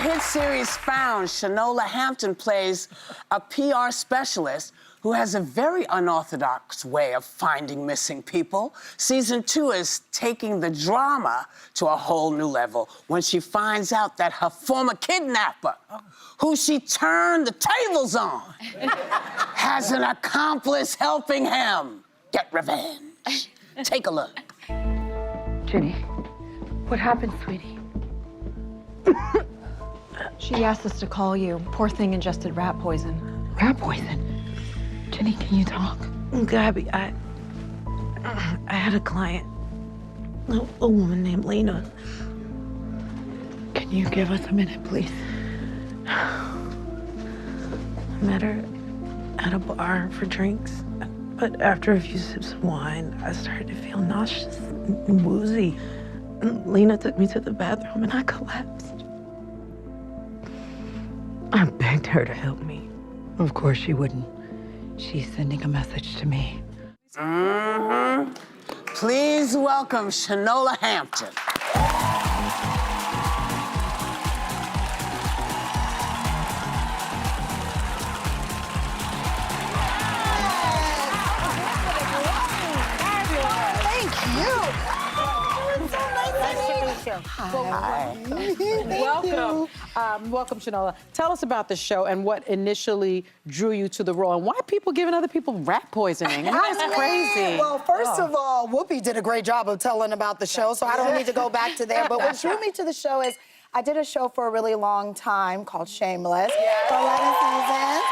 hit series Found, Shanola Hampton plays a PR specialist who has a very unorthodox way of finding missing people. Season 2 is taking the drama to a whole new level when she finds out that her former kidnapper, who she turned the tables on, has an accomplice helping him get revenge. Take a look. Jenny, what happened, sweetie? She asked us to call you. Poor thing ingested rat poison. Rat poison? Jenny, can you talk? Gabby, I had a client, a woman named Lena. Can you give us a minute, please? I met her at a bar for drinks, but after a few sips of wine, I started to feel nauseous and woozy. And Lena took me to the bathroom and I collapsed. I begged her to help me. Of course she wouldn't. She's sending a message to me. Please welcome Shanola Hampton. Hi. Welcome. Welcome, Shanola. Tell us about the show and what initially drew you to the role and why people giving other people rat poisoning. That's crazy. Well, first of all, Whoopi did a great job of telling about the show, so I don't need to go back to there. But what drew me to the show is I did a show for a really long time called Shameless for 11 seasons.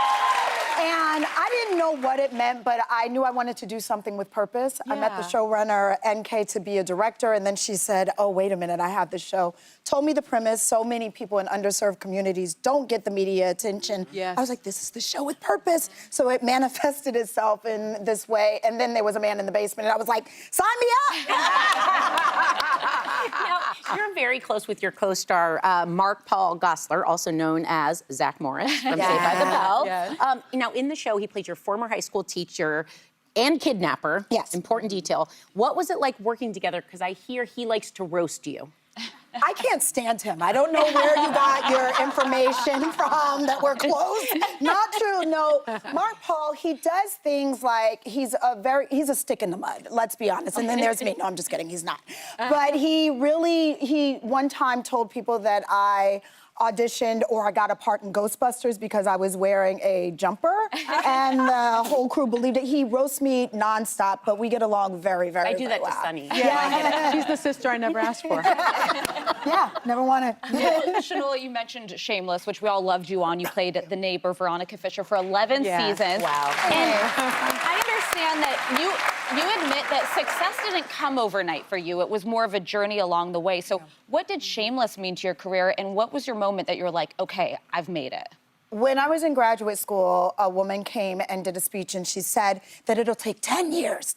And I didn't know what it meant, but I knew I wanted to do something with purpose. I met the showrunner, NK, to be a director, and then she said, oh, wait a minute, I have this show. Told me the premise. So many people in underserved communities don't get the media attention. I was like, this is the show with purpose. So it manifested itself in this way. And then there was a man in the basement, and I was like, sign me up! Now, you're very close with your co-star, Mark-Paul Gosselaar, also known as Zach Morris from Saved by the Bell. Now, in the show, he played your former high school teacher and kidnapper. Yes. Important detail. What was it like working together? Because I hear he likes to roast you. I can't stand him. I don't know where you got your information from that we're close. Not true, no. Mark-Paul, he does things like, he's a stick in the mud, let's be honest. And then there's me. No, I'm just kidding, he's not. But he one time told people that I auditioned or I got a part in Ghostbusters because I was wearing a jumper, and the whole crew believed it. He roasts me nonstop, but we get along very, very well. I do that to Sunny. She's the sister I never asked for. Yeah, never wanted. Shanola, you mentioned Shameless, which we all loved you on. You played the neighbor, Veronica Fisher, for 11 seasons. Wow. And I understand that you admit that success didn't come overnight for you. It was more of a journey along the way. So what did Shameless mean to your career, and what was your moment that you were like, okay, I've made it? When I was in graduate school, a woman came and did a speech, and she said that it'll take 10 years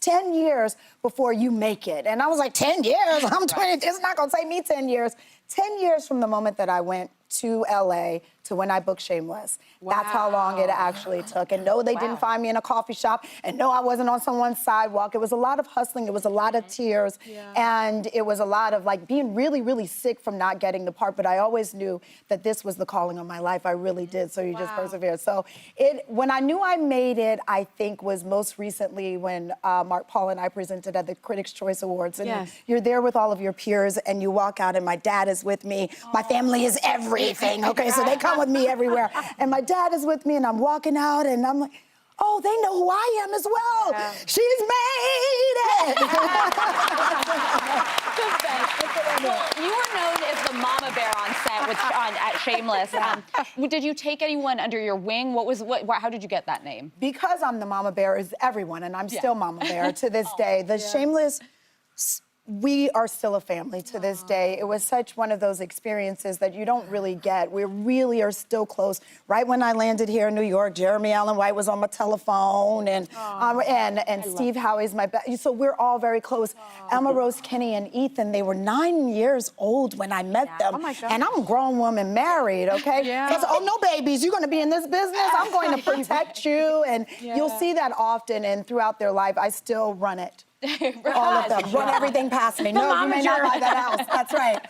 before you make it. And I was like, 10 years? I'm 20, it's not gonna take me 10 years. 10 years from the moment that I went to LA to when I booked Shameless. That's how long it actually took. And no, they didn't find me in a coffee shop. And no, I wasn't on someone's sidewalk. It was a lot of hustling. It was a lot of tears. And it was a lot of like being really, really sick from not getting the part. But I always knew that this was the calling of my life. I really did. So you just persevere. So when I knew I made it, I think was most recently when Mark-Paul and I presented at the Critics' Choice Awards. And you're there with all of your peers and you walk out and my dad is with me. My family is everything, okay? So they come with me everywhere. And my dad is with me and I'm walking out and I'm like, oh, they know who I am as well. She's made it. You were known as the mama bear on set at Shameless. Did you take anyone under your wing? How did you get that name? Because I'm the mama bear is everyone, and I'm still mama bear to this day. The Shameless, we are still a family to this day. It was such one of those experiences that you don't really get. We really are still close. Right when I landed here in New York, Jeremy Allen White was on my telephone, and Steve Howey's my best. So we're all very close. Emma Rose Kinney and Ethan, they were 9 years old when I met them. And I'm a grown woman married, okay? So, oh, no babies, you're gonna be in this business? I'm going to protect you. And you'll see that often, and throughout their life, I still run it. All of them. Run everything past me. No, you may not buy that house. That's right.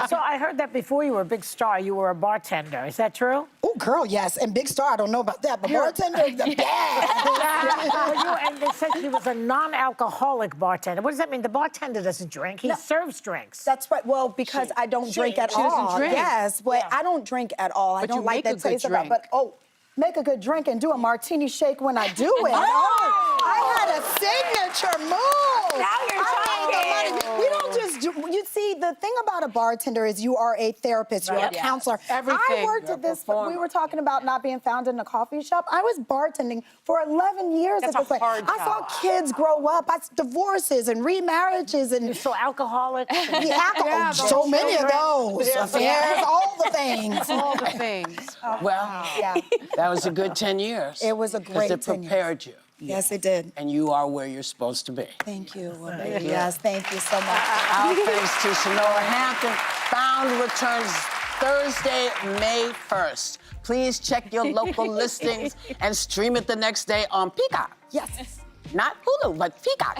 So I heard that before you were a big star, you were a bartender. Is that true? Oh, girl, yes. And Big Star, I don't know about that, but bartender is the best. And they said he was a non-alcoholic bartender. What does that mean? The bartender doesn't drink. He serves drinks. That's right. Well, because I don't drink at all. drink. Yes, but I don't drink at all. I But don't you like make a that good taste of it. drink. But make a good drink and do a martini shake when I do it. I had a signature move. Now you're talking. We don't just do. You see, the thing about a bartender is you are a therapist. You're a counselor. Everything. I worked at this. We were talking about not being found in a coffee shop. I was bartending for 11 years That's at this a place. hard I saw kids grow up. Divorces and remarriages and. So alcoholic. The alcohol, so many of those affairs, all the things. All the things. Well, Yeah, that was a good 10 years. it was a great 10 Because it years. prepared you. Yes, it did. And you are where you're supposed to be. Thank you. Yes, thank you so much. Our thanks to Shanola Hampton. Found returns Thursday, May 1st. Please check your local listings and stream it the next day on Peacock. Yes. Not Hulu, but Peacock.